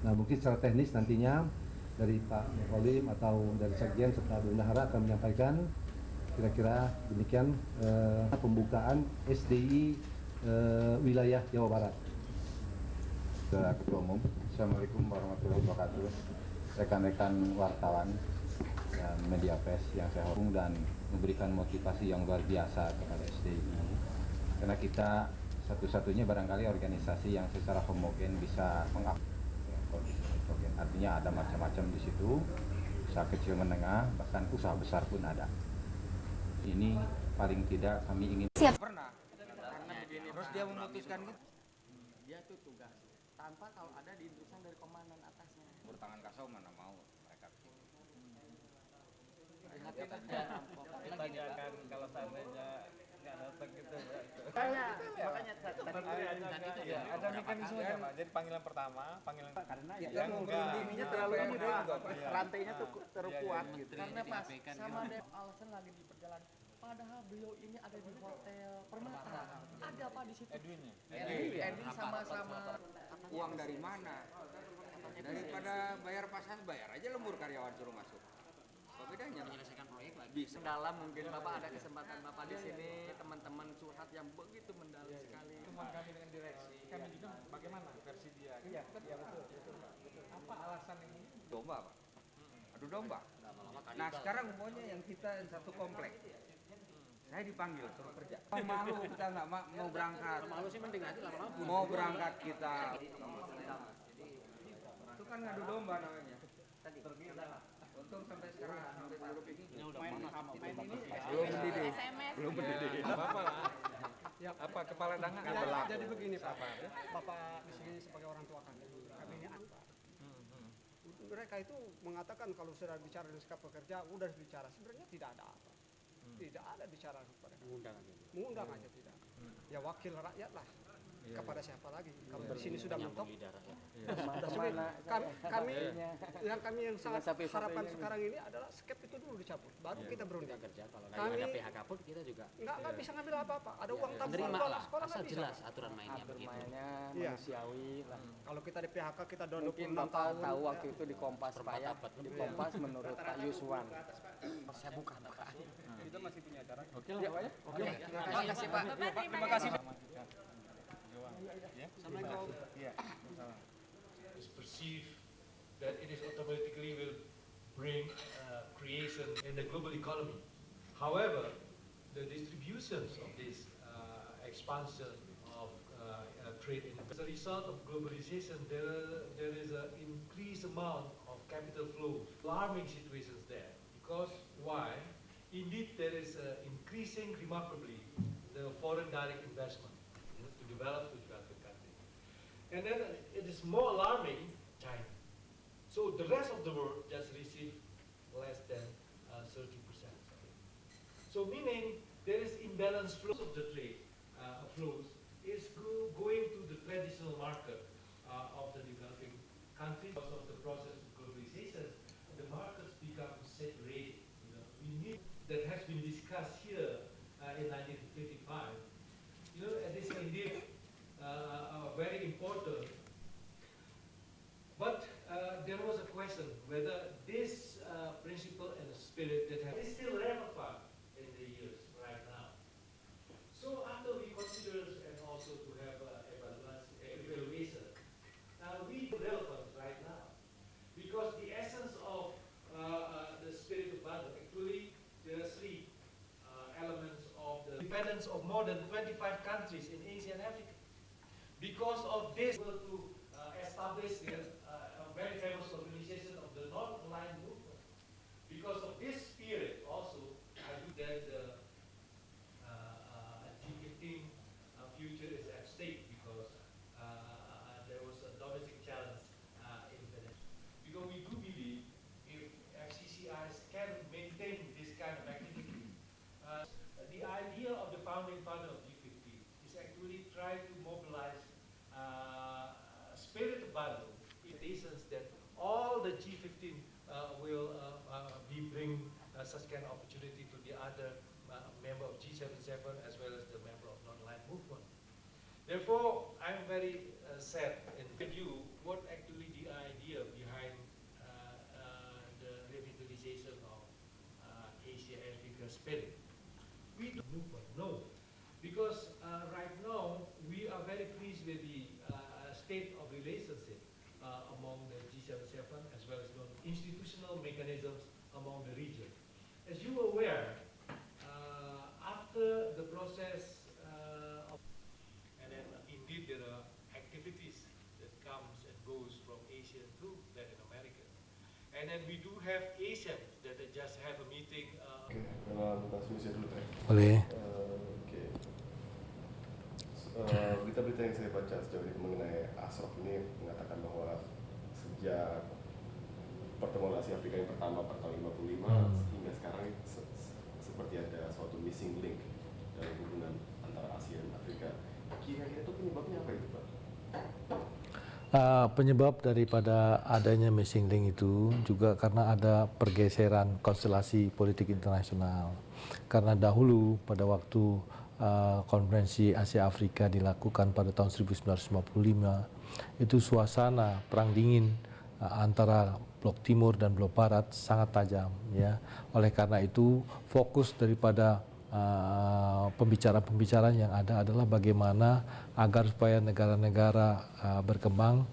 Nah, mungkin secara teknis nantinya dari Pak Kolim atau dari Sekjen serta Bendahara akan menyampaikan kira-kira demikian pembukaan SDI wilayah Jawa Barat. Ketua Umum, Assalamualaikum warahmatullahi wabarakatuh. Rekan-rekan wartawan dan media pers yang saya hormati dan memberikan motivasi yang luar biasa kepada SDI. Karena kita satu-satunya barangkali organisasi yang secara homogen bisa kondisi homogen. Artinya ada macam-macam di situ, usaha kecil menengah, bahkan usaha besar pun ada. Ini paling tidak kami ingin. Siap. Pernah, karena begini. Terus dia memutuskan gitu. Dia tuh tugas tanpa tahu ada diinstruksi dari komandan atasnya. Bertangan kasau mana mau mereka. Ditanyakan kalau seandainya nggak datang gitu. Makanya Ya, ada mekanismenya Pak. Jadi panggilan pertama, panggilan karena yang ininya terlalu rantainya tuh terkuat gitu. Karena pas sama Dev alasan lagi di perjalanan. Padahal beliau ini ada di hotel Permata. Ada apa di situ? Edwin sama-sama. uang dari mana? Daripada bayar pasan, bayar aja lembur karyawan suruh masuk. Apa bedanya? Menyelesaikan proyek lagi. Bisa. Dalam mungkin Bapak ada kesempatan Bapak di sini teman-teman curhat yang begitu mendalam sekali. Cuma kami dengan direksi, kami juga bagaimana versi dia. Iya, betul. Apa alasan ini? Domba, Pak. Adu domba. Nah, sekarang umumnya yang kita satu komplek. Saya dipanggil suruh kerja. Malu kita nggak mau berangkat. Malu sih mending nanti lama-lama. Mau berangkat kita. Itu kan ngadu domba namanya. Untung sampai sekarang sampai seluruh ini. Belum mendidih. Belum mendidih. Apa lah? Apa kepala dangan nggak berlaku? Jadi begini Pak, Bapak di sini sebagai orang tua kami ini apa? Mereka itu mengatakan kalau sudah bicara dengan sikap pekerja, udah bicara. Sebenarnya tidak ada apa. Tidak ada bicara kepada kami. Mengundang aja tidak. Ya wakil rakyat lah. Kepada siapa lagi? Kalau di sini sudah mentok. Kami yang sangat harapan sekarang ini adalah skep itu dulu dicabut, baru kita berunding. Kami ada PHK pun kita juga nggak bisa ngambil apa-apa. Ada uang tabungan sekolah nggak bisa. Jelas aturan mainnya begitu. Manusiawi lah. Kalau kita di PHK kita 26 Mungkin tahun. Bapak tahu waktu itu di Kompas Pak ya. Di Kompas menurut Pak Yuswan. Saya buka. Kita masih punya acara. Oke lah, Pak ya. Oke. Terima kasih Pak. Terima kasih. Is perceived that it is automatically will bring creation in the global economy. However, the distributions of this expansion of trade as a result of globalization, there is an increased amount of capital flow, alarming situations there. Because why? Indeed, there is increasing remarkably the foreign direct investment to developing countries. And then it is more alarming, China. So the rest of the world just receive less than 30%. So meaning there is imbalance flows of the trade flows is going to the traditional market of the developing countries. Because of the process of globalization, the markets become saturated. We need that has been discussed here in 1955. It is indeed very important. But there was a question whether this principle and the spirit that is still relevant in the years right now. So after we consider and also to have evaluation, we relevant right now because the essence of the spirit of Bandung actually there are three elements of the independence of more than 25 countries in Asia and Africa. Because of this, we were to establish a very famous organization of the non-aligned movement. Because of this spirit, also, I think that the G15 future is at stake because there was a domestic challenge in Venezuela. Because we do believe if FCCIs can maintain this kind of activity, the idea of the founding father of G15 is actually try to mobilize spirit of Bandung, expectations that all the G15 will bring such kind of opportunity to the other member of G77 as well as the member of non-aligned movement. Therefore, I'm very sad in view what actually the idea spirit. We don't movement, no, because right now we are very pleased with the state of relationship among the G77 as well as the institutional mechanisms among the region. As you are aware, after the process and then indeed there are activities that comes and goes from Asia to Latin America. And then we do have ASEAN that just have a meeting. Boleh. Oke. Berita-berita yang saya baca sejauh ini mengenai Ashraf ini mengatakan bahwa sejak pertemuan Asia Afrika yang pertama pada tahun 55 hingga sekarang seperti ada suatu missing link dalam hubungan antara Asia dan Afrika. Kira-kira itu penyebabnya apa itu, Pak? Penyebab daripada adanya missing link itu juga karena ada pergeseran konstelasi politik internasional. Karena dahulu pada waktu konferensi Asia Afrika dilakukan pada tahun 1955, itu suasana perang dingin antara Blok Timur dan Blok Barat sangat tajam, ya. Oleh karena itu fokus daripada pembicaraan-pembicaraan yang ada adalah bagaimana agar supaya negara-negara berkembang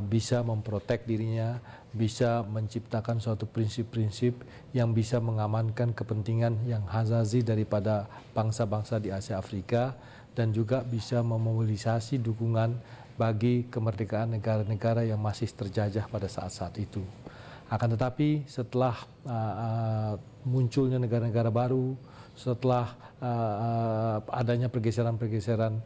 bisa memprotek dirinya, bisa menciptakan suatu prinsip-prinsip yang bisa mengamankan kepentingan yang hazazi daripada bangsa-bangsa di Asia Afrika dan juga bisa memobilisasi dukungan bagi kemerdekaan negara-negara yang masih terjajah pada saat-saat itu. Akan tetapi setelah munculnya negara-negara baru, setelah adanya pergeseran-pergeseran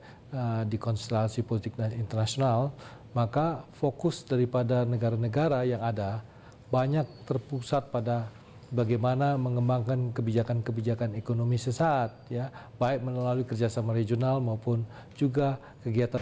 di konstelasi politik internasional, maka fokus daripada negara-negara yang ada banyak terpusat pada bagaimana mengembangkan kebijakan-kebijakan ekonomi sesaat, ya, baik melalui kerjasama regional maupun juga kegiatan